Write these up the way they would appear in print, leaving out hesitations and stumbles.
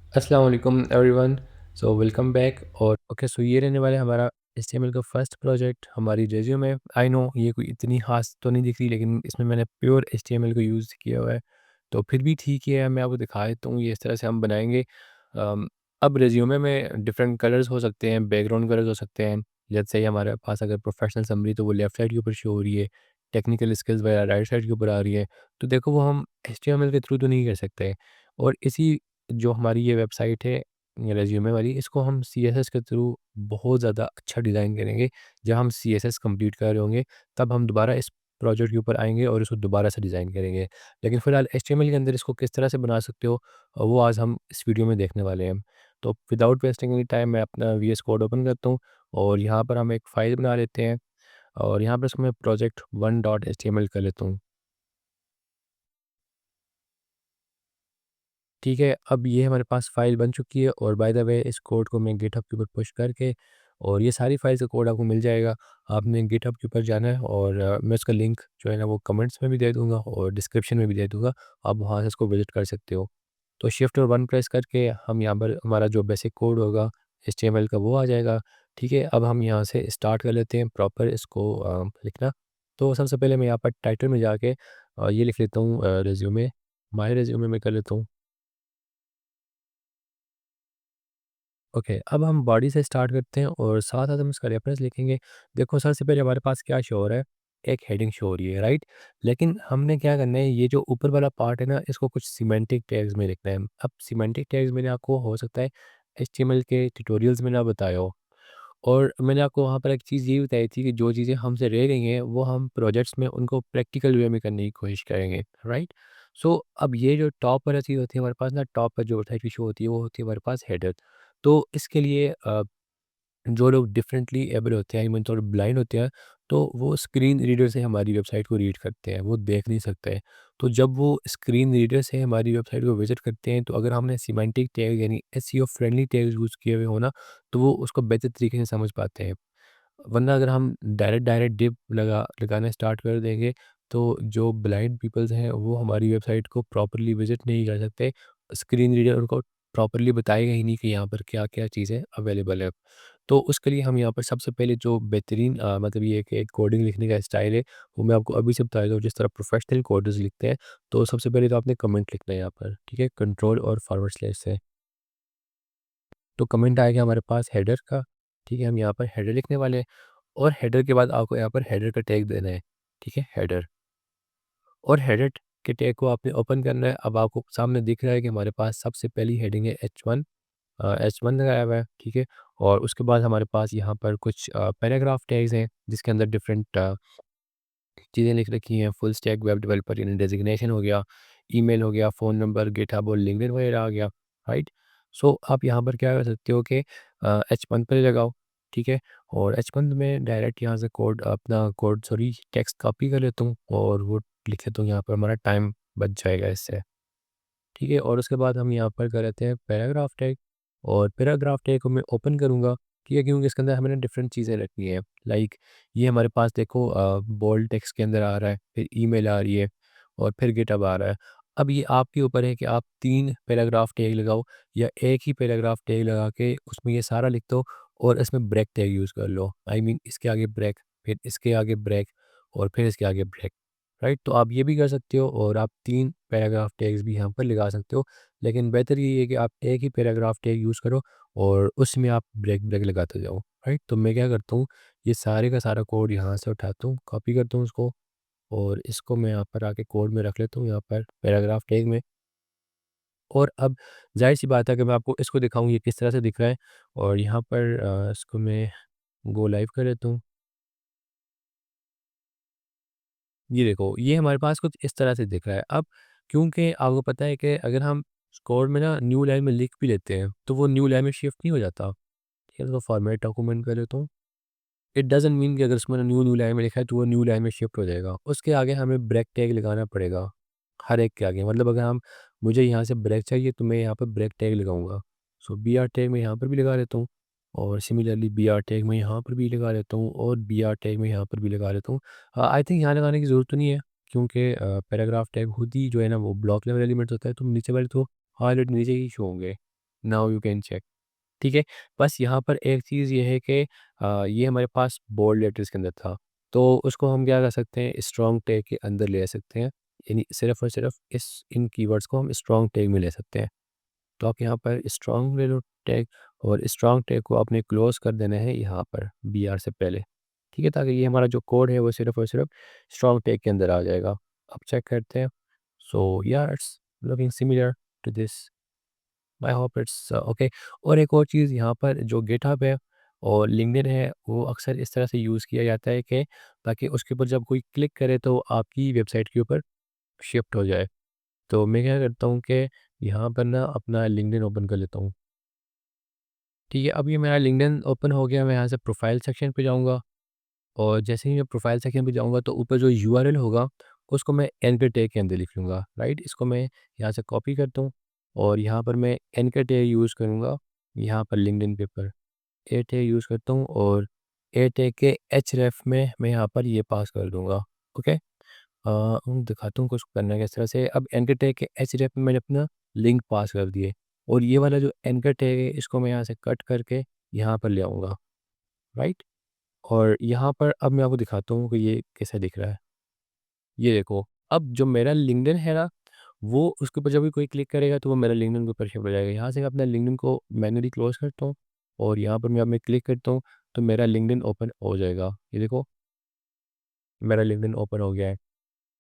अस्सलाम वालेकुम everyone. Welcome back. और ओके, सो ये रहने वाला है हमारा एचटीएमएल का फर्स्ट प्रोजेक्ट, हमारी रिज्यूमे। आई नो ये कोई इतनी खास तो नहीं दिख रही, लेकिन इसमें मैंने प्योर एचटीएमएल को यूज़ किया हुआ है, तो फिर भी ठीक ही है। मैं आपको दिखा देता हूँ, ये इस तरह से हम बनाएंगे। अब रिज्यूमे में डिफरेंट कलर्स हो सकते हैं, बैकग्राउंड कलर्स हो सकते हैं। जैसे ही हमारे पास अगर प्रोफेशनल समरी तो वो लेफ्ट साइड के ऊपर शो हो रही है, टेक्निकल स्किल्स वगैरह राइट साइड के ऊपर आ रही है। तो देखो, वो हम एचटीएमएल के थ्रू तो नहीं कर सकते। और इसी जो हमारी ये वेबसाइट है, ये रेज़्यूमे वाली, इसको हम सीएसएस के थ्रू बहुत ज़्यादा अच्छा डिज़ाइन करेंगे। जब हम सीएसएस कंप्लीट कर रहे होंगे, तब हम दोबारा इस प्रोजेक्ट के ऊपर आएँगे और इसको दोबारा से डिज़ाइन करेंगे। लेकिन फ़िलहाल एचटीएमएल के अंदर इसको किस तरह से बना सकते हो, वो आज हम इस वीडियो में देखने वाले हैं। तो विदाउट वेस्टिंग एनी टाइम मैं अपना वीएस कोड ओपन करता हूँ और यहाँ पर हम एक फ़ाइल बना लेते हैं और यहाँ पर इसको मैं प्रोजेक्ट 1 डॉट एचटीएमएल कर लेता हूँ। ठीक है, अब ये हमारे पास फ़ाइल बन चुकी है और बाय द वे इस कोड को मैं गिटहब के ऊपर पुश करके, और ये सारी फाइल्स का कोड आपको मिल जाएगा। आपने गिटहब के ऊपर जाना है और मैं उसका लिंक जो है ना वो कमेंट्स में भी दे दूँगा और डिस्क्रिप्शन में भी दे दूँगा। आप वहाँ से इसको विज़िट कर सकते हो। तो शिफ्ट और 1 प्रेस करके हम यहाँ पर हमारा जो बेसिक कोड होगा एचटीएमएल का वो आ जाएगा। ठीक है, अब हम यहाँ से स्टार्ट कर लेते हैं प्रॉपर इसको लिखना। तो सबसे पहले मैं यहाँ पर टाइटल में जाके ये लिख लेता हूँ, रिज़्यूमे, माय रिज़्यूमे में कर लेता हूँ। ओके, अब हम बॉडी से स्टार्ट करते हैं और साथ-साथ हम इसका रेफरेंस लिखेंगे। देखो, सबसे पहले हमारे पास क्या शो हो रहा है, एक हेडिंग शो हो रही है, राइट? लेकिन हमने क्या करना है, ये जो ऊपर वाला पार्ट है ना, इसको कुछ सिमेंटिक टैग्स में लिखना है। अब सिमेंटिक टैग्स मैंने आपको हो सकता है एचटीएमएल के ट्यूटोरियल्स में ना बताया हो। और मैंने आपको वहाँ पर एक चीज़ ये बताई थी कि जो चीज़ें हमसे रह गई हैं, वो हम प्रोजेक्ट्स में उनको प्रैक्टिकल वे में करने की कोशिश करेंगे, राइट? सो अब ये जो टॉप वाला चीज़ होती है हमारे पास ना, टॉप पर जो टाइप की शो होती है, वो होती है हमारे पास हेडर। तो इसके लिए जो लोग डिफरेंटली एबल होते हैं, आई मीन थोड़े ब्लाइंड होते हैं, तो वो स्क्रीन रीडर से हमारी वेबसाइट को रीड करते हैं, वो देख नहीं सकते। तो जब वो स्क्रीन रीडर से हमारी वेबसाइट को विज़िट करते हैं, तो अगर हमने सिमेंटिक टैग यानी एसईओ फ्रेंडली टैग्स यूज़ किए हुए हो ना, तो वो उसको बेहतर तरीके से समझ पाते हैं। वरना अगर हम डायरेक्ट डायरेक्ट डिप लगाना स्टार्ट कर देंगे, तो जो ब्लाइंड पीपल्स हैं वो हमारी वेबसाइट को प्रॉपर्ली विजिट नहीं कर सकते। स्क्रीन रीडर उनको प्रॉपर्ली बताएगा ही नहीं कि यहाँ पर क्या क्या चीज़ें अवेलेबल है। तो उसके लिए हम यहाँ पर सबसे पहले जो बेहतरीन मतलब ये कि कोडिंग लिखने का स्टाइल है, वो मैं आपको अभी से बता देता हूँ। जिस तरह प्रोफेशनल कोडर्स लिखते हैं, तो सबसे पहले तो आपने कमेंट लिखना है यहाँ पर, ठीक है, कंट्रोल और फॉरवर्ड स्लैश से। तो कमेंट आएगा हमारे पास हेडर का। ठीक है, हम यहाँ पर हेडर लिखने वाले हैं और हेडर के बाद आपको यहाँ पर हेडर का टैग देना है। ठीक है, हेडर। और हेडर के टैग को आपने ओपन करना है। अब आपको सामने दिख रहा है कि हमारे पास सबसे पहली हेडिंग है H1, H1 लगाया हुआ है, ठीक है। और उसके बाद हमारे पास यहाँ पर कुछ पैराग्राफ टैग्स हैं, जिसके अंदर डिफरेंट चीज़ें लिख रखी हैं। फुल स्टैक वेब डेवलपर यानी डेजिग्नेशन हो गया, ईमेल हो गया, फ़ोन नंबर, गिटहब और लिंक्डइन वगैरह आ गया, राइट? सो आप यहाँ पर क्या कर सकते हो कि H1 पे लगाओ, ठीक है? और H1 में डायरेक्ट यहाँ से कोड, अपना कोड, सॉरी, टेक्स्ट कॉपी कर लेता हूँ और वो लिख लेता हूँ यहाँ पर, हमारा टाइम बच जाएगा इससे। ठीक है, और उसके बाद हम यहाँ पर कर लेते हैं पैराग्राफ टैग। और पैराग्राफ टैग को मैं ओपन करूँगा, ठीक है, क्योंकि इसके अंदर हमने डिफरेंट चीज़ें रखनी है। लाइक ये हमारे पास देखो बोल्ड टेक्स्ट के अंदर आ रहा है, फिर ईमेल आ रही है और फिर गिटहब आ रहा है। अब ये आपके ऊपर है कि आप 3 पैराग्राफ टैग लगाओ या एक ही पैराग्राफ टैग लगा के उसमें ये सारा लिख दो और इसमें ब्रेक टैग यूज़ कर लो। आई मीन इसके आगे ब्रेक, फिर इसके आगे ब्रेक और फिर इसके आगे ब्रेक। राइट, तो आप ये भी कर सकते हो और आप 3 पैराग्राफ टैग्स भी यहाँ पर लगा सकते हो। लेकिन बेहतर ये है कि आप एक ही पैराग्राफ टैग यूज़ करो और उसमें आप ब्रेक ब्रेक लगाते जाओ। राइट, तो मैं क्या करता हूँ, ये सारे का सारा कोड यहाँ से उठाता हूँ, कॉपी करता हूँ उसको और इसको मैं यहाँ पर आके कोड में रख लेता हूँ, यहाँ पर पैराग्राफ टैग में। और अब ज़ाहिर-सी बात है कि मैं आपको इसको दिखाऊँ ये किस तरह से दिख रहा है। और यहाँ पर इसको मैं गो लाइव कर लेता हूँ। ये देखो, ये हमारे पास कुछ इस तरह से दिख रहा है। अब क्योंकि आपको पता है कि अगर हम कोड में ना न्यू लाइन में लिख भी लेते हैं, तो वो न्यू लाइन में शिफ्ट नहीं हो जाता। ठीक है, तो फॉर्मेट डॉक्यूमेंट कर लेता हूँ। इट डज़न्ट मीन कि अगर उसमें न्यू न्यू लाइन में लिखा है, तो वो न्यू लाइन में शिफ्ट हो जाएगा। उसके आगे हमें ब्रेक टैग लगाना पड़ेगा, हर एक के आगे। मतलब अगर हम मुझे यहाँ से ब्रेक चाहिए, तो मैं यहाँ पर ब्रेक टैग लगाऊँगा। सो बीआर टैग मैं यहाँ पर भी लगा लेता हूँ और सिमिलरली बीआर टैग मैं यहाँ पर भी लगा लेता हूँ और बीआर टैग मैं यहाँ पर भी लगा लेता हूँ। आई थिंक यहाँ लगाने की ज़रूरत तो नहीं है, क्योंकि पैराग्राफ टैग खुद ही जो है ना वो ब्लॉक लेवल एलिमेंट्स होता है, तो नीचे वाले तो हाइलाइट नीचे ही शो होंगे। Now you can check. ठीक है? बस यहाँ पर एक चीज़ ये है कि ये हमारे पास बोल्ड लेटर्स के अंदर था, तो उसको हम क्या कर सकते हैं, स्ट्रॉन्ग टैग के अंदर ले सकते हैं। यानी सिर्फ़ और सिर्फ़ इस इन कीवर्ड्स को हम स्ट्रॉन्ग टैग में ले सकते हैं। तो आप यहाँ पर स्ट्रॉन्ग ले लो टैग, और स्ट्रॉन्ग टैग को आपने क्लोज़ कर देना है यहाँ पर बीआर से पहले। ठीक है? ताकि ये हमारा जो कोड है वो सिर्फ़ और सिर्फ़ स्ट्रॉन्ग टैग के अंदर आ जाएगा। अब चेक करते हैं। So yeah it's looking similar to this. I hope it's okay. और एक और चीज़ यहाँ पर जो गिटहब है और लिंक्डइन है, वो अक्सर इस तरह से यूज़ किया जाता है कि ताकि उसके ऊपर जब कोई क्लिक करे तो आपकी वेबसाइट के ऊपर शिफ्ट हो जाए। तो मैं क्या करता हूँ कि यहाँ पर ना अपना लिंक्डइन ओपन कर लेता हूँ। ठीक है, अब ये मेरा लिंक्डइन ओपन हो गया, मैं यहाँ से प्रोफाइल सेक्शन पे जाऊँगा, और जैसे ही मैं प्रोफाइल सेक्शन पे जाऊँगा तो ऊपर जो यूआरएल होगा उसको मैं एंकर टैग के अंदर लिख लूँगा, राइट? इसको मैं यहाँ से कॉपी करता हूँ और यहाँ पर मैं एंकर टैग यूज़ करूँगा, यहाँ पर LinkedIn paper A tag use करता हूँ, और ए टैग के एचरेफ में मैं यहाँ पर ये पास कर दूँगा। ओके? दिखाता हूँ कुछ करना है किस तरह से। अब एंकर टैग के एचरेफ में मैंने अपना लिंक पास कर दिए, और ये वाला जो एंकर टैग है इसको मैं यहाँ से कट करके यहाँ पर ले आऊँगा, राइट? और यहाँ पर अब मैं आपको दिखाता हूँ कि ये कैसा दिख रहा है। ये देखो, अब जो मेरा लिंक्डइन है ना, वो उसके ऊपर जब भी कोई क्लिक करेगा तो वो मेरा लिंक्डइन के ऊपर शिफ्ट हो जाएगा। यहाँ से मैं अपना लिंक्डइन को मैन्युअली क्लोज़ करता हूँ, और यहाँ पर मैं क्लिक करता हूँ तो मेरा लिंक्डइन ओपन हो जाएगा। ये देखो, मेरा लिंक्डइन ओपन हो गया है।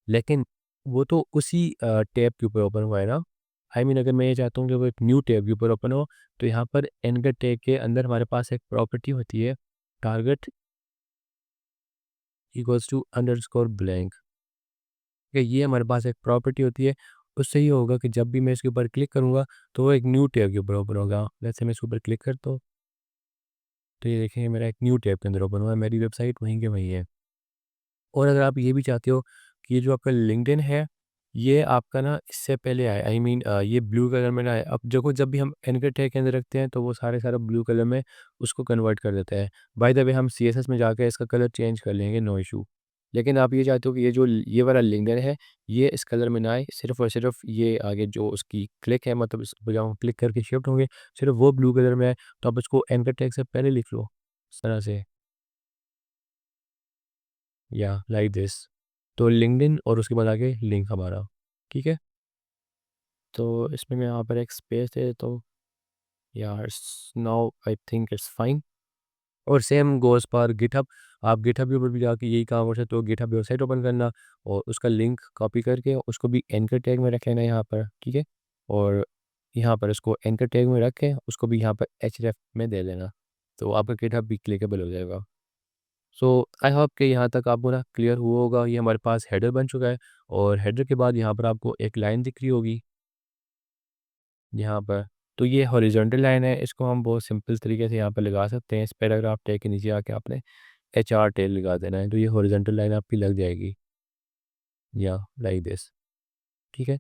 लेकिन वो तो उसी टैब के ऊपर ओपन हुआ है ना। आई मीन अगर मैं ये चाहता हूँ कि वो एक न्यू टैब के ऊपर ओपन हो, तो यहाँ पर एंकर टैग के अंदर हमारे पास एक प्रॉपर्टी होती है, target equals to underscore blank. कि ये हमारे पास एक प्रॉपर्टी होती है, उससे ये होगा कि जब भी मैं इसके ऊपर क्लिक करूँगा तो वो एक न्यू टैब के ऊपर ओपन होगा। जैसे मैं इसके ऊपर क्लिक करता हूँ तो ये देखिए मेरा एक न्यू टैब के अंदर ओपन हुआ है, मेरी वेबसाइट वहीं के वहीं है। और अगर आप ये भी चाहते हो कि ये जो आपका लिंक्डइन है, ये आपका ना इससे पहले आए, आई मीन ये ब्लू कलर में ना आए। अब देखो, जब भी हम एंकर टैग के अंदर रखते हैं तो वो सारा ब्लू कलर में उसको कन्वर्ट कर देता है। बाय द वे, हम सीएसएस में जाकर इसका कलर चेंज कर लेंगे, नो इशू। लेकिन आप ये चाहते हो कि ये वाला लिंक्डइन है, ये इस कलर में ना आए, सिर्फ़ और सिर्फ़ ये आगे जो उसकी क्लिक है, मतलब इस पे जब हम क्लिक करके शिफ्ट होंगे, सिर्फ़ वो ब्लू कलर में आए, तो आप इसको एंकर टैग से पहले लिख लो, इस तरह से, या लाइक दिस। तो लिंक्डइन और उसके बाद आगे लिंक हमारा, ठीक है? तो इसमें मैं यहाँ पर एक स्पेस दे देता हूँ, या it's now I think it's fine. और सेम गोज़ फॉर गिटहब। आप गिटहब के ऊपर भी जाके यही काम कर सकते हो, गिटहब वेबसाइट ओपन करना और उसका लिंक कॉपी करके उसको भी एंकर टैग में रख लेना यहाँ पर, ठीक है? और यहाँ पर उसको एंकर टैग में रख के उसको भी यहाँ पर एचरेफ में दे देना, तो आपका गिटहब भी क्लिकेबल हो जाएगा। सो आई होप कि यहाँ तक आपको ना क्लियर हुआ होगा। ये हमारे पास हेडर बन चुका है, और हेडर के बाद यहाँ पर आपको एक लाइन दिख रही होगी यहाँ पर। तो ये हॉरिजॉन्टल लाइन है, इसको हम बहुत सिंपल तरीके से यहाँ पर लगा सकते हैं। इस पैराग्राफ टैग के नीचे आके आपने एचआर टैग लगा देना है, तो ये हॉरिजॉन्टल लाइन आपकी लग जाएगी, या लाइक दिस, ठीक है?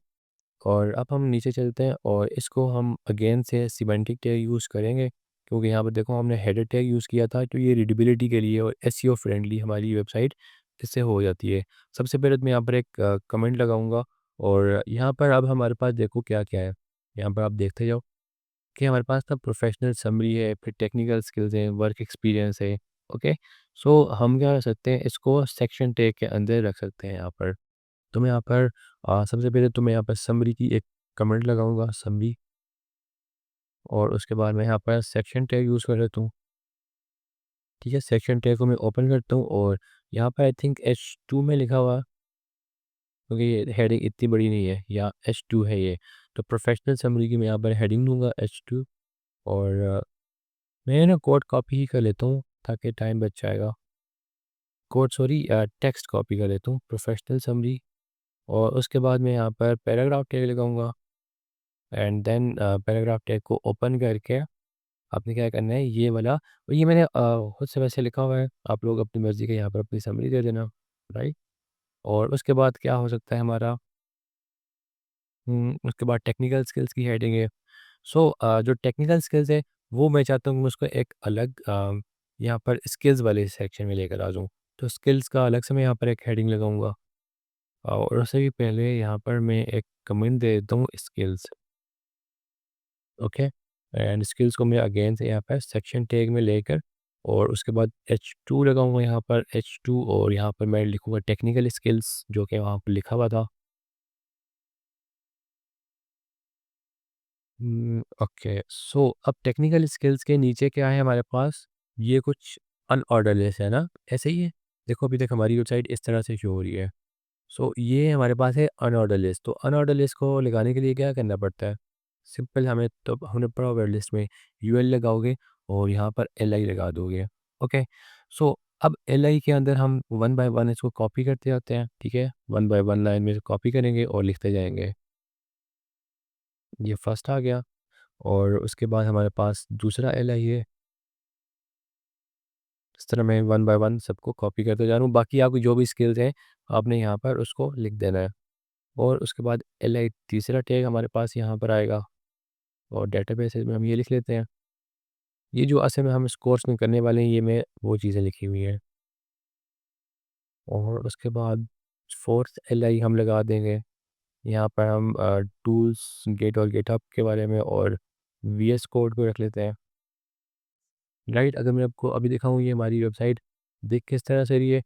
और अब हम नीचे चलते हैं और इसको हम अगेन से सिमेंटिक टैग यूज़ करेंगे, क्योंकि यहाँ पर देखो हमने हेडर टैग यूज़ किया था, तो ये रीडेबिलिटी के लिए और एसईओ फ्रेंडली हमारी वेबसाइट इससे हो जाती है। सबसे पहले तो मैं यहाँ पर एक कमेंट लगाऊंगा, और यहाँ पर अब हमारे पास देखो क्या क्या है। यहाँ पर आप देखते जाओ कि हमारे पास ना प्रोफेशनल समरी है, फिर टेक्निकल स्किल्स हैं, वर्क एक्सपीरियंस है। ओके, सो हम क्या कर सकते हैं, इसको सेक्शन टैग के अंदर रख सकते हैं यहाँ पर। तो मैं यहाँ पर सबसे पहले तो मैं यहाँ पर समरी की एक कमेंट लगाऊंगा, समरी, और उसके बाद मैं यहाँ पर सेक्शन टैग यूज़ कर लेता हूँ। ठीक है, सेक्शन टैग को मैं ओपन करता हूँ, और यहाँ पर आई थिंक H2 में लिखा हुआ, क्योंकि ये हेडिंग इतनी बड़ी नहीं है, या H2 है ये। तो प्रोफेशनल समरी की मैं यहाँ पर हेडिंग दूंगा H2, और मैं ना कोड कॉपी ही कर लेता हूँ ताकि टाइम बच जाएगा। कोड सॉरी, टेक्स्ट कॉपी कर लेता हूँ, प्रोफेशनल समरी, और उसके बाद मैं यहाँ पर पैराग्राफ टैग लगाऊंगा, एंड देन पैराग्राफ टैग को ओपन करके आपने क्या करना है, ये वाला, और ये मैंने खुद से वैसे लिखा हुआ है, आप लोग अपनी मर्ज़ी का यहाँ पर अपनी समरी दे देना, राइट? और उसके बाद क्या हो सकता है हमारा, उसके बाद टेक्निकल स्किल्स की हेडिंग है। सो जो टेक्निकल स्किल्स है, वो मैं चाहता हूँ कि मैं उसको एक अलग यहाँ पर स्किल्स वाले सेक्शन में लेकर आ जाऊँ। तो स्किल्स का अलग से मैं यहाँ पर एक हेडिंग लगाऊंगा, और उससे भी पहले यहाँ पर मैं एक कमेंट दे देता हूँ, स्किल्स। ओके, एंड स्किल्स को मैं अगेन से यहाँ पर सेक्शन टैग में लेकर और उसके बाद H2 लगाऊंगा यहाँ पर H2 और यहाँ पर मैं लिखूंगा टेक्निकल स्किल्स जो कि वहाँ पर लिखा हुआ था। ओके, सो अब टेक्निकल स्किल्स के नीचे क्या है हमारे पास, ये कुछ अनऑर्डर लिस्ट है ना, ऐसे ही है। देखो अभी तक हमारी वेबसाइट इस तरह से शो हो रही है। सो ये हमारे पास है अनऑर्डर लिस्ट। तो अनऑर्डर लिस्ट को लगाने के लिए क्या करना पड़ता है, सिंपल हमें तो हमने पढ़ा होगा लिस्ट में यूएल लगाओगे और यहाँ पर एल आई लगा दोगे। ओके, सो अब एल आई के अंदर हम वन बाय वन इसको कॉपी करते जाते हैं, ठीक है, वन बाय वन लाइन में कॉपी करेंगे और लिखते जाएंगे। ये फर्स्ट आ गया और उसके बाद हमारे पास दूसरा एल आई है। इस तरह मैं वन बाय वन सबको कॉपी करते जा रहा हूँ, बाकी आपकी जो भी स्किल्स हैं आपने यहाँ पर उसको लिख देना है। और उसके बाद एल आई तीसरा टैग हमारे पास यहाँ पर आएगा और डेटाबेस में हम ये लिख लेते हैं। ये जो असल में हम इस कोर्स में करने वाले हैं ये मैं वो चीज़ें लिखी हुई हैं। और उसके बाद फोर्थ एल आई हम लगा देंगे। यहाँ पर हम टूल्स गेट और गेटअप के बारे में और वी एस कोड को रख लेते हैं। राइट, अगर मैं आपको अभी दिखाऊँ ये हमारी वेबसाइट दिख किस तरह से रही है,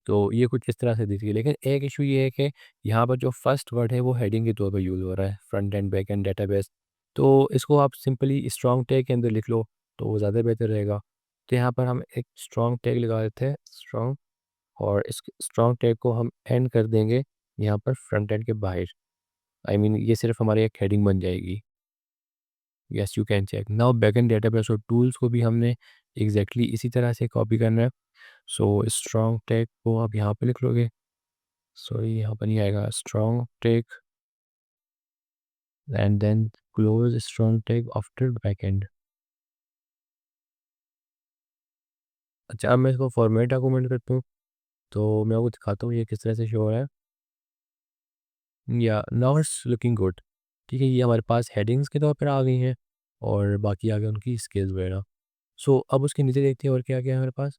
तो ये कुछ इस तरह से दिखती है। लेकिन एक इशू ये है कि यहाँ पर जो फर्स्ट वर्ड है वो हेडिंग के तौर पे यूज़ हो रहा है, front end back end database. तो इसको आप सिंपली स्ट्रॉन्ग टैग के अंदर लिख लो तो वो ज़्यादा बेहतर रहेगा। तो यहाँ पर हम एक स्ट्रॉन्ग टैग लगा देते हैं स्ट्रॉन्ग, और इस स्ट्रॉन्ग टैग को हम एंड कर देंगे यहाँ पर फ्रंट एंड के बाहर। आई मीन ये सिर्फ हमारी एक हेडिंग बन जाएगी। Yes you can check now back end database और टूल्स को भी हमने एग्जैक्टली इसी तरह से कॉपी करना है। सो स्ट्रॉन्ग टैग को आप यहाँ पे लिख लोगे। सॉरी यहाँ पर नहीं आएगा, strong tag and then close strong tag after backend. अच्छा, अब मैं इसको फॉर्मेट डॉक्यूमेंट करता हूँ तो मैं आपको दिखाता हूँ ये किस तरह से शो हो रहा है। या नाउ इट्स लुकिंग गुड। ठीक है, ये हमारे पास हेडिंग्स के तौर पर आ गई हैं और बाकी आ गए उनकी स्किल्स वगैरह। सो अब उसके नीचे देखते हैं और क्या क्या है हमारे पास।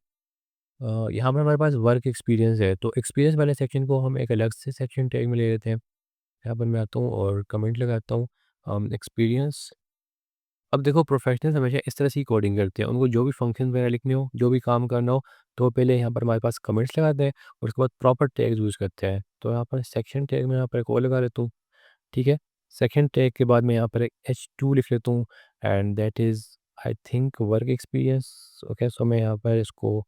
यहाँ पर हमारे पास वर्क एक्सपीरियंस है, तो एक्सपीरियंस वाले सेक्शन को हम एक अलग से सेक्शन टैग में ले लेते हैं। यहाँ पर मैं आता हूँ और कमेंट लगाता हूँ एक्सपीरियंस। अब देखो प्रोफेशनल्स हमेशा इस तरह से ही कोडिंग करते हैं, उनको जो भी फंक्शन वगैरह लिखने हो, जो भी काम करना हो, तो पहले यहाँ पर हमारे पास कमेंट्स लगाते हैं और उसके बाद प्रॉपर टैग्स यूज़ करते हैं। तो यहाँ पर सेक्शन टैग में यहाँ पर एक और लगा लेता हूँ, ठीक है। सेक्शन टैग के बाद मैं यहाँ पर एक H2 लिख लेता हूँ and that is I think work experience. Okay, so मैं यहाँ पर इसको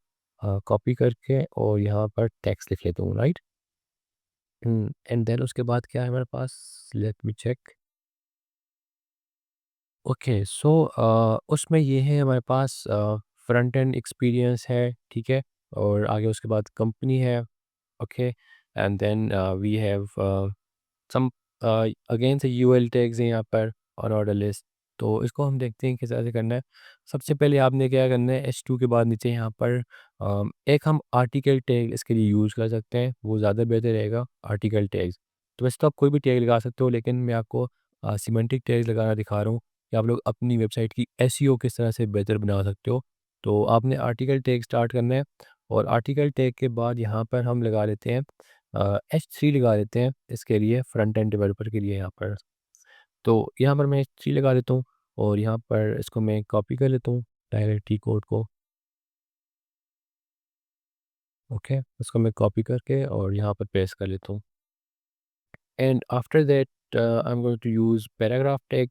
कॉपी करके और यहाँ पर टेक्स्ट लिख लेता हूँ, राइट। एंड देन उसके बाद क्या है हमारे पास, लेट मी चेक। ओके, सो उसमें ये है हमारे पास फ्रंट एंड एक्सपीरियंस है, ठीक है, और आगे उसके बाद कंपनी है। Okay, and then we have some again से यूएल टैग्स हैं यहाँ पर और ऑर्डर लिस्ट। तो इसको हम देखते हैं किस तरह से करना है। सबसे पहले आपने क्या करना है, H2 के बाद नीचे यहाँ पर एक हम आर्टिकल टैग इसके लिए यूज़ कर सकते हैं, वो ज़्यादा बेहतर रहेगा आर्टिकल टैग्स। तो वैसे तो आप कोई भी टैग लगा सकते हो, लेकिन मैं आपको सिमेंटिक टैग लगाना दिखा रहा हूँ कि आप लोग अपनी वेबसाइट की एसईओ किस तरह से बेहतर बना सकते हो। तो आपने आर्टिकल टैग स्टार्ट करना है और आर्टिकल टैग के बाद यहाँ पर हम लगा लेते हैं H3 लगा देते हैं इसके लिए, फ्रंट एंड डेवलपर के लिए यहाँ पर। तो यहाँ पर मैं H3 लगा देता हूँ और यहाँ पर इसको मैं कॉपी कर लेता हूँ डायरेक्टली कोड को। ओके, इसको मैं कॉपी करके और यहाँ पर पेस्ट कर लेता हूँ। And after that I am going to use paragraph tag.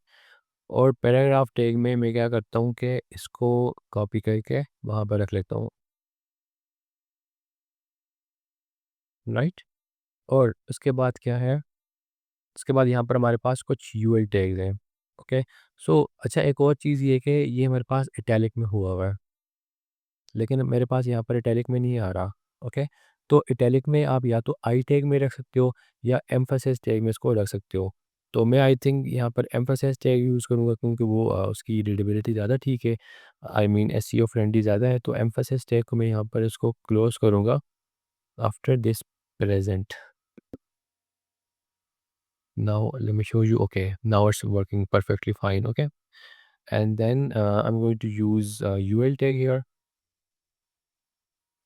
और पैराग्राफ टैग में मैं क्या करता हूँ कि इसको कॉपी करके वहाँ पर रख लेता हूँ, राइट। और उसके बाद क्या है, उसके बाद यहाँ पर हमारे पास कुछ यूएल टैग्स हैं। ओके, सो अच्छा एक और चीज़ ये है कि ये हमारे पास इटैलिक में हुआ हुआ है, लेकिन मेरे पास यहाँ पर इटैलिक में नहीं आ रहा। ओके, तो इटैलिक में आप या तो आई टैग में रख सकते हो या एम्फेसिस टैग में इसको रख सकते हो। तो मैं आई थिंक यहाँ पर एम्फेसिस टैग यूज़ करूँगा क्योंकि वो उसकी रीडेबिलिटी ज़्यादा ठीक है, आई मीन एसईओ फ्रेंडली ज़्यादा है। तो एम्फेसिस टैग को मैं यहाँ पर इसको क्लोज करूँगा after this present. Now let me show you. Okay, now it's working perfectly fine. Okay, and then I'm going to use UL tag here.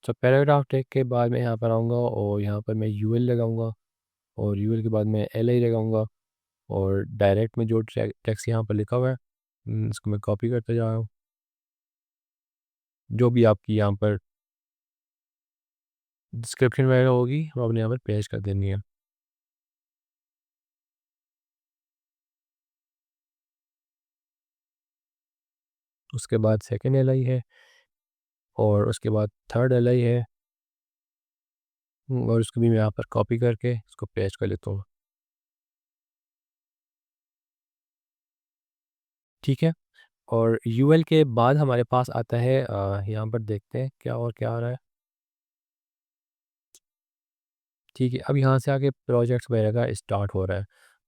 तो पैराग्राफ टैग के बाद मैं यहाँ पर आऊँगा और यहाँ पर मैं यूएल लगाऊँगा और यूएल के बाद मैं एल आई लगाऊँगा और डायरेक्ट में जो टेक्स्ट यहाँ पर लिखा हुआ है इसको मैं कॉपी करते जा रहा हूँ। जो भी आपकी यहाँ पर डिस्क्रिप्शन वगैरह होगी वो आपने यहाँ पर पेस्ट कर देनी है। उसके बाद सेकंड एलआई है और उसके बाद थर्ड एलआई है। और उसको भी मैं यहाँ पर कॉपी करके इसको पेस्ट कर लेता हूँ। ठीक है। और यूएल के बाद हमारे पास आता है यहाँ पर देखते हैं क्या और क्या आ रहा है। ठीक है, अब यहाँ से आके प्रोजेक्ट्स वगैरह का स्टार्ट हो रहा है।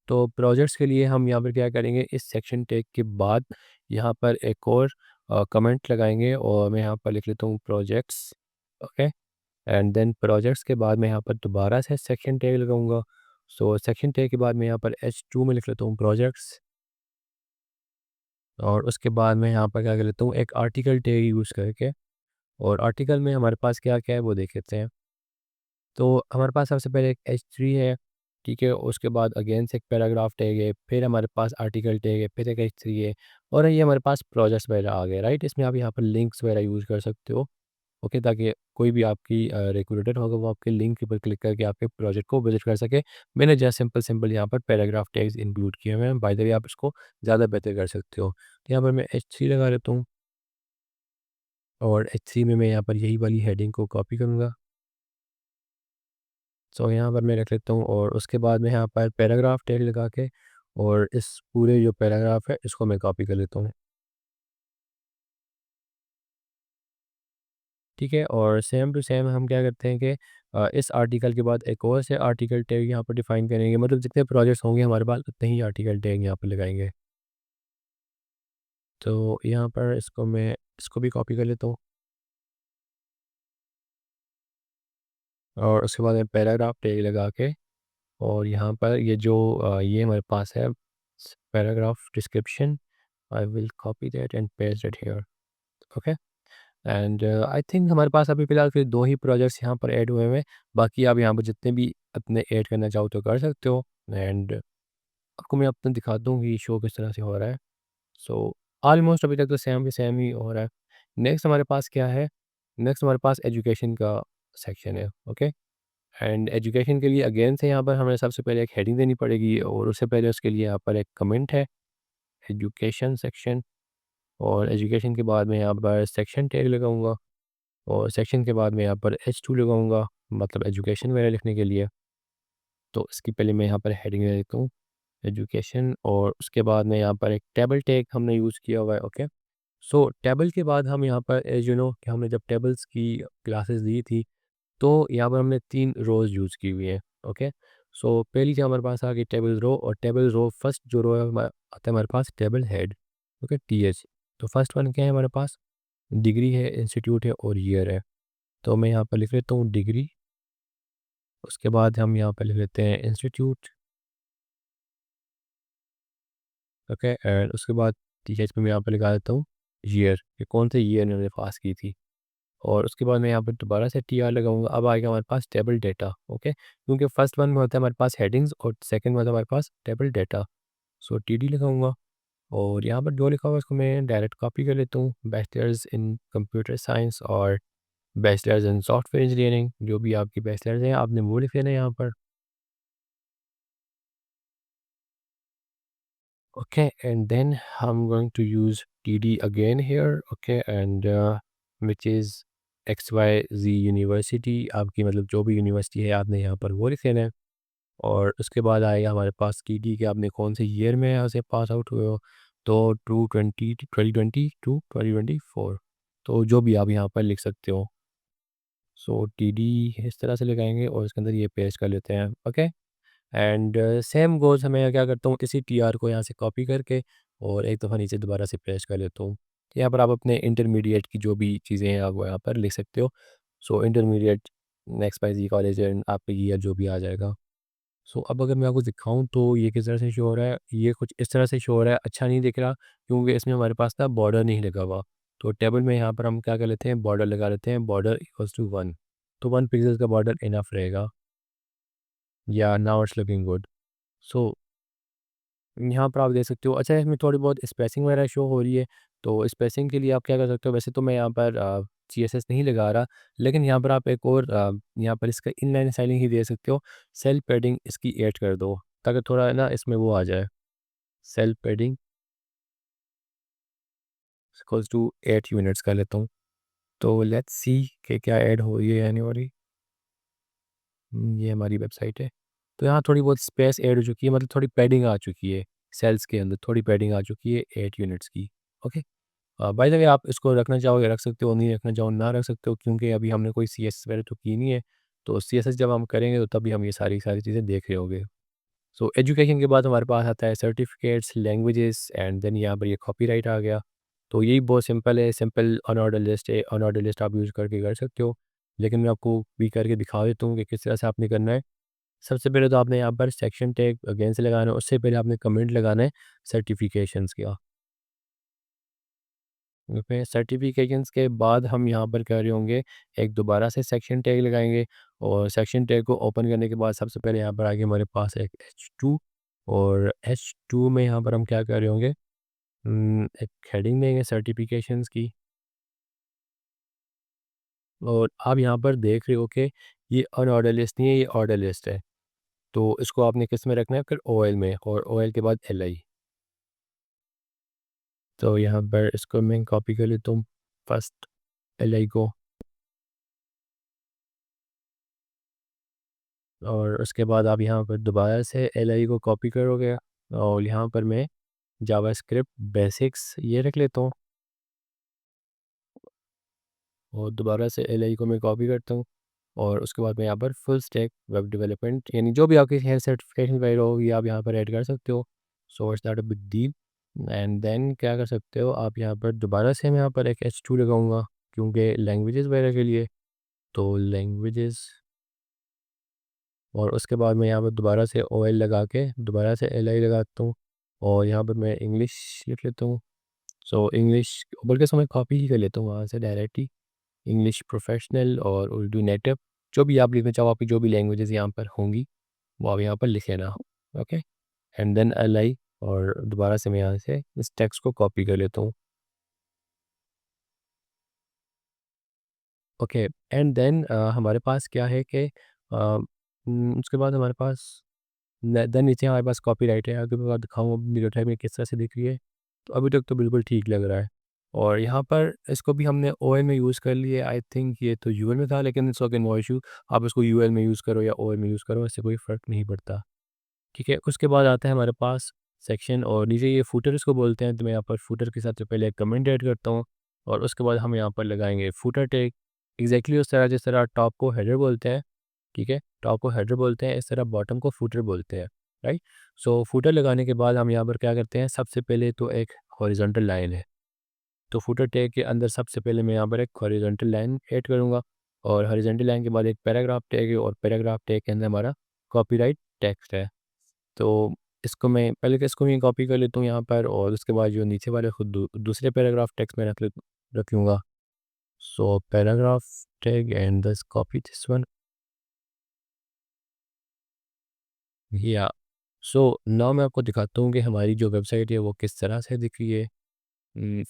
तो प्रोजेक्ट्स के लिए हम यहाँ पर क्या करेंगे, इस सेक्शन टैग के बाद यहाँ पर एक और कमेंट लगाएंगे और मैं यहाँ पर लिख लेता हूँ projects. Okay. And then projects के बाद मैं यहाँ पर दोबारा से सेक्शन टैग लगाऊंगा। सो सेक्शन टैग के बाद मैं यहाँ पर H2 में लिख लेता हूँ प्रोजेक्ट्स। और उसके बाद मैं यहाँ पर क्या कर लेता हूँ, एक आर्टिकल टैग यूज़ करके। और आर्टिकल में हमारे पास क्या क्या है वो देख लेते हैं। तो हमारे पास सबसे पहले एक H3 है। ठीक है, उसके बाद अगेन से एक पैराग्राफ टैग है, फिर हमारे पास आर्टिकल टैग है, फिर एक H3 है। और ये हमारे पास प्रोजेक्ट्स वगैरह आ गए, राइट। इसमें आप यहाँ पर लिंक्स वगैरह यूज़ कर सकते हो। ओके, ताकि कोई भी आपकी रिक्रूटर होगा वो आपके लिंक के ऊपर क्लिक करके आपके प्रोजेक्ट को विजिट कर सके। मैंने जस्ट सिंपल सिंपल यहाँ पर पैराग्राफ टैग्स इंक्लूड किए हुए हैं। बाय द वे आप इसको ज़्यादा बेहतर कर सकते हो। तो यहाँ पर मैं H3 लगा लेता हूँ और H3 में मैं यहाँ पर यही वाली हेडिंग को कॉपी करूँगा। सो यहाँ पर मैं रख लेता हूँ और उसके बाद मैं यहाँ पर पैराग्राफ टैग लगा के और इस पूरे जो पैराग्राफ है इसको मैं कॉपी कर लेता हूँ। ठीक है, और सेम टू सेम हम क्या करते हैं कि इस आर्टिकल के बाद एक और से आर्टिकल टैग यहाँ पर डिफाइन करेंगे। मतलब जितने प्रोजेक्ट्स होंगे हमारे पास उतने ही आर्टिकल टैग यहाँ पर लगाएंगे। तो यहाँ पर इसको भी कॉपी कर लेता हूँ और उसके बाद मैं पैराग्राफ टैग लगा के और यहाँ पर ये जो ये हमारे पास है paragraph description, I will copy that and paste it here. Okay. And I think हमारे पास अभी फ़िलहाल फिर 2 ही प्रोजेक्ट्स यहाँ पर ऐड हुए हुए हैं। बाकी आप यहाँ पर जितने भी अपने ऐड करना चाहो तो कर सकते हो। एंड आपको मैं अपना दिखाता हूँ कि शो किस तरह से हो रहा है। सो ऑलमोस्ट अभी तक तो सेम ही हो रहा है। नेक्स्ट हमारे पास क्या है? नेक्स्ट हमारे पास एजुकेशन का सेक्शन है। ओके। एंड एजुकेशन के लिए अगेन से यहाँ पर हमें सबसे पहले एक हेडिंग देनी पड़ेगी और उससे पहले उसके लिए यहाँ पर एक कमेंट है, एजुकेशन सेक्शन। और एजुकेशन के बाद मैं यहाँ पर सेक्शन टैग लगाऊंगा और सेक्शन के बाद मैं यहाँ पर H2 लगाऊंगा, मतलब एजुकेशन वगैरह लिखने के लिए। तो इसकी पहले मैं यहाँ पर हेडिंग ले लेता हूँ एजुकेशन और उसके बाद मैं यहाँ पर एक टेबल टैग हमने यूज़ किया हुआ है। ओके। सो टेबल के बाद हम यहाँ पर एज यू नो कि हमने जब टेबल्स की क्लासेस दी थी तो यहाँ पर हमने 3 रोज़ यूज़ की हुई है। ओके। सो पहली जो हमारे पास आ गई टेबल रो, और टेबल रो फर्स्ट जो रो है आता है हमारे पास टेबल हेड। Okay, TH। तो फर्स्ट वन क्या है हमारे पास, डिग्री है, इंस्टीट्यूट है और ईयर है। तो मैं यहाँ पर लिख लेता हूँ डिग्री। उसके बाद हम यहाँ पर लिख लेते हैं इंस्टीट्यूट। ओके। एंड उसके बाद TH पे मैं यहाँ पर लगा देता हूँ ईयर, कि कौन से ईयर ने हमने पास की थी। और उसके बाद मैं यहाँ पर दोबारा से TR लगाऊंगा। अब आएगा हमारे पास टेबल डेटा। ओके, क्योंकि फर्स्ट वन में होता है हमारे पास हेडिंग्स और सेकंड में होता है हमारे पास टेबल डेटा। सो TD लगाऊंगा और यहाँ पर जो लिखा हुआ है उसको मैं डायरेक्ट कॉपी कर लेता हूँ, बैचलर्स इन कंप्यूटर साइंस और बैचलर्स इन सॉफ्टवेयर इंजीनियरिंग। जो भी आपकी बैचलर्स हैं आपने वो लिख लेना है यहाँ पर। Okay, and then I'm going to use TD again here. Okay, and which is XYZ university, आपकी मतलब जो भी यूनिवर्सिटी है आपने यहाँ पर वो लिख लेना है। और उसके बाद आएगा हमारे पास TD कि आपने कौन से ईयर में यहाँ से पास आउट हुए हो। तो 2020 टू 2024, तो जो भी आप यहाँ पर लिख सकते हो। सो TD इस तरह से लगाएंगे और इसके अंदर ये पेस्ट कर लेते हैं। ओके। एंड सेम गोज़ मैं क्या करता हूँ, इसी TR को यहाँ से कॉपी करके और एक दफ़ा नीचे दोबारा से पेस्ट कर लेता हूँ। यहाँ पर आप अपने इंटरमीडिएट की जो भी चीज़ें हैं आप वो यहाँ पर लिख सकते हो। So intermediate next by G college and आपका ईयर जो भी आ जाएगा। सो अब अगर मैं आपको दिखाऊँ तो ये किस तरह से शो हो रहा है, ये कुछ इस तरह से शो हो रहा है। अच्छा नहीं दिख रहा क्योंकि इसमें हमारे पास ना बॉर्डर नहीं लगा हुआ। तो टेबल में यहाँ पर हम क्या कर लेते हैं, बॉर्डर लगा लेते हैं, बॉर्डर इक्वल्स टू 1। तो 1 पिक्सेल का बॉर्डर इनफ रहेगा। या नाउ इट्स लुकिंग गुड। सो यहाँ पर आप देख सकते हो। अच्छा, इसमें थोड़ी बहुत स्पेसिंग वगैरह शो हो रही है, तो स्पेसिंग के लिए आप क्या कर सकते हो, वैसे तो मैं यहाँ पर सीएसएस नहीं लगा रहा, लेकिन यहाँ पर आप एक और यहाँ पर इसका इनलाइन स्टाइलिंग ही दे सकते हो। सेल पैडिंग इसकी ऐड कर दो, ताकि थोड़ा ना इसमें वो आ जाए। Cell padding equals to 8 units कर लेता हूँ। तो लेट्स सी कि क्या ऐड हो रही है एनीबॉडी। ये हमारी वेबसाइट है। तो यहाँ थोड़ी बहुत स्पेस ऐड हो चुकी है, मतलब थोड़ी पैडिंग आ चुकी है। सेल्स के अंदर थोड़ी पैडिंग आ चुकी है 8 यूनिट्स की। ओके। बाय द वे, आप इसको रखना चाहोगे रख सकते हो, नहीं रखना चाहो ना रख सकते हो, क्योंकि अभी हमने कोई सीएसएस वगैरह तो की नहीं है। तो सीएसएस जब हम करेंगे तो तभी हम ये सारी सारी चीज़ें देख रहे होंगे। सो एजुकेशन के बाद हमारे पास आता है सर्टिफिकेट्स, लैंग्वेजेस, एंड देन यहाँ पर ये कॉपीराइट आ गया। तो यही बहुत सिंपल है, सिंपल अनऑर्डर लिस्ट है। अनऑर्डर लिस्ट आप यूज़ करके कर सकते हो, लेकिन मैं आपको भी करके दिखा देता हूँ कि किस तरह से आपने करना है। सबसे पहले तो आपने यहाँ पर सेक्शन टैग अगेन से लगाना है, उससे पहले आपने कमेंट लगाना है सर्टिफिकेशंस का। फिर सर्टिफिकेशंस के बाद हम यहाँ पर कर रहे होंगे, एक दोबारा से सेक्शन टैग लगाएंगे, और सेक्शन टैग को ओपन करने के बाद सबसे पहले यहाँ पर आगे हमारे पास एक H2, और H2 में यहाँ पर हम क्या कर रहे होंगे, एक हेडिंग देंगे सर्टिफिकेशंस की। और आप यहाँ पर देख रहे हो कि ये अनऑर्डर लिस्ट नहीं है, ये ऑर्डर लिस्ट है। तो इसको आपने किस में रखना है, फिर OL में, और OL के बाद LI। तो यहाँ पर इसको मैं कॉपी कर लेता हूँ, फर्स्ट LI को, और उसके बाद आप यहाँ पर दोबारा से LI को कॉपी करोगे, और यहाँ पर मैं जावास्क्रिप्ट बेसिक्स ये रख लेता हूँ, और दोबारा से LI को मैं कॉपी करता हूँ, और उसके बाद मैं यहाँ पर फुल स्टैक वेब डेवलपमेंट, यानी जो भी आपकी है सर्टिफिकेशन वगैरह हो, ये आप यहाँ पर ऐड कर सकते हो। So it's not a big deal. And then क्या कर सकते हो आप, यहाँ पर दोबारा से मैं यहाँ पर एक H2 लगाऊंगा, क्योंकि लैंग्वेजेस वगैरह के लिए। तो लैंग्वेजेस, और उसके बाद मैं यहाँ पर दोबारा से OL लगा के दोबारा से LI लगाता हूँ, और यहाँ पर मैं इंग्लिश लिख लेता हूँ। सो इंग्लिश, बल्कि इसको मैं कॉपी ही कर लेता हूँ वहाँ से डायरेक्टली। इंग्लिश प्रोफेशनल और उर्दू नेटिव, जो भी आप लिखना चाहो, आपकी जो भी लैंग्वेजेस यहाँ पर होंगी वो आप यहाँ पर लिख लेना। ओके। एंड देन LI, और दोबारा से मैं यहाँ से इस टेक्स्ट को कॉपी कर लेता हूँ। ओके। एंड देन हमारे पास क्या है कि उसके बाद हमारे पास देन नीचे हमारे पास कॉपीराइट है। अगर मैं आपको दिखाऊँ वीडियो टाइप में किस तरह से दिख रही है, तो अभी तक तो बिल्कुल ठीक लग रहा है। और यहाँ पर इसको भी हमने OL में यूज़ कर लिया, आई थिंक ये तो UL में था, लेकिन इट्स ओके, नो इशू। आप इसको UL में यूज़ करो या OL में यूज़ करो, इससे कोई फ़र्क नहीं पड़ता। ठीक है, उसके बाद आता है हमारे पास सेक्शन, और नीचे ये फुटर इसको बोलते हैं। तो मैं यहाँ पर फुटर के साथ तो पहले एक कमेंट ऐड करता हूँ, और उसके बाद हम यहाँ पर लगाएंगे फुटर टैग। एग्जैक्टली उस तरह जिस तरह टॉप को हेडर बोलते हैं, ठीक है, टॉप को हेडर बोलते हैं, इस तरह बॉटम को फुटर बोलते हैं। राइट। सो फुटर लगाने के बाद हम यहाँ पर क्या करते हैं, सबसे पहले तो एक हॉरिजॉन्टल लाइन है। तो फुटर टैग के अंदर सबसे पहले मैं यहाँ पर एक हॉरिजॉन्टल लाइन ऐड करूँगा, और हॉरिजॉन्टल लाइन के बाद एक पैराग्राफ टैग है, और पैराग्राफ टैग के अंदर हमारा कॉपीराइट टेक्स्ट है। तो इसको मैं पहले तो इसको मैं कॉपी कर लेता हूँ यहाँ पर, और उसके बाद जो नीचे वाले खुद दूसरे पैराग्राफ टेक्स्ट में रख लूँगा। So paragraph tag and this copy this one, या सो नाउ मैं आपको दिखाता हूँ कि हमारी जो वेबसाइट है वो किस तरह से दिख रही है।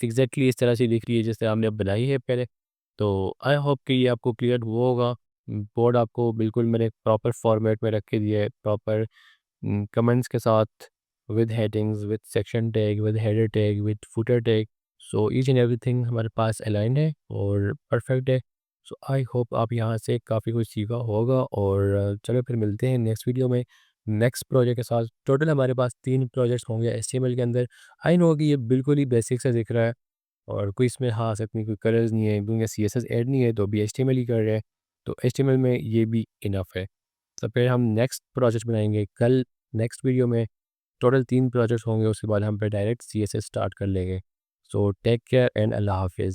एग्जैक्टली इस तरह से दिख रही है जैसे आपने अब बनाई है पहले। तो आई होप कि ये आपको क्लियर हुआ होगा। बोर्ड आपको बिल्कुल मैंने प्रॉपर फॉर्मेट में रख के दिया है, प्रॉपर कमेंट्स के साथ, with headings, with section tag, with header tag, with footer tag. So each and everything हमारे पास अलाइंड है और परफेक्ट है। सो आई होप आप यहाँ से काफ़ी कुछ सीखा होगा, और चलो फिर मिलते हैं नेक्स्ट वीडियो में नेक्स्ट प्रोजेक्ट के साथ। टोटल हमारे पास 3 प्रोजेक्ट्स होंगे HTML के अंदर। आई नो कि ये बिल्कुल ही बेसिक से दिख रहा है, और कोई इसमें ख़ास इतनी कोई कलर्स नहीं है, क्योंकि CSS ऐड नहीं है, तो अभी HTML ही कर रहे हैं। तो HTML में ये भी इनफ है। तो फिर हम नेक्स्ट प्रोजेक्ट बनाएंगे कल नेक्स्ट वीडियो में। टोटल 3 प्रोजेक्ट्स होंगे, उसके बाद हम फिर डायरेक्ट CSS स्टार्ट कर लेंगे। सो टेक केयर एंड अल्लाह हाफिज़।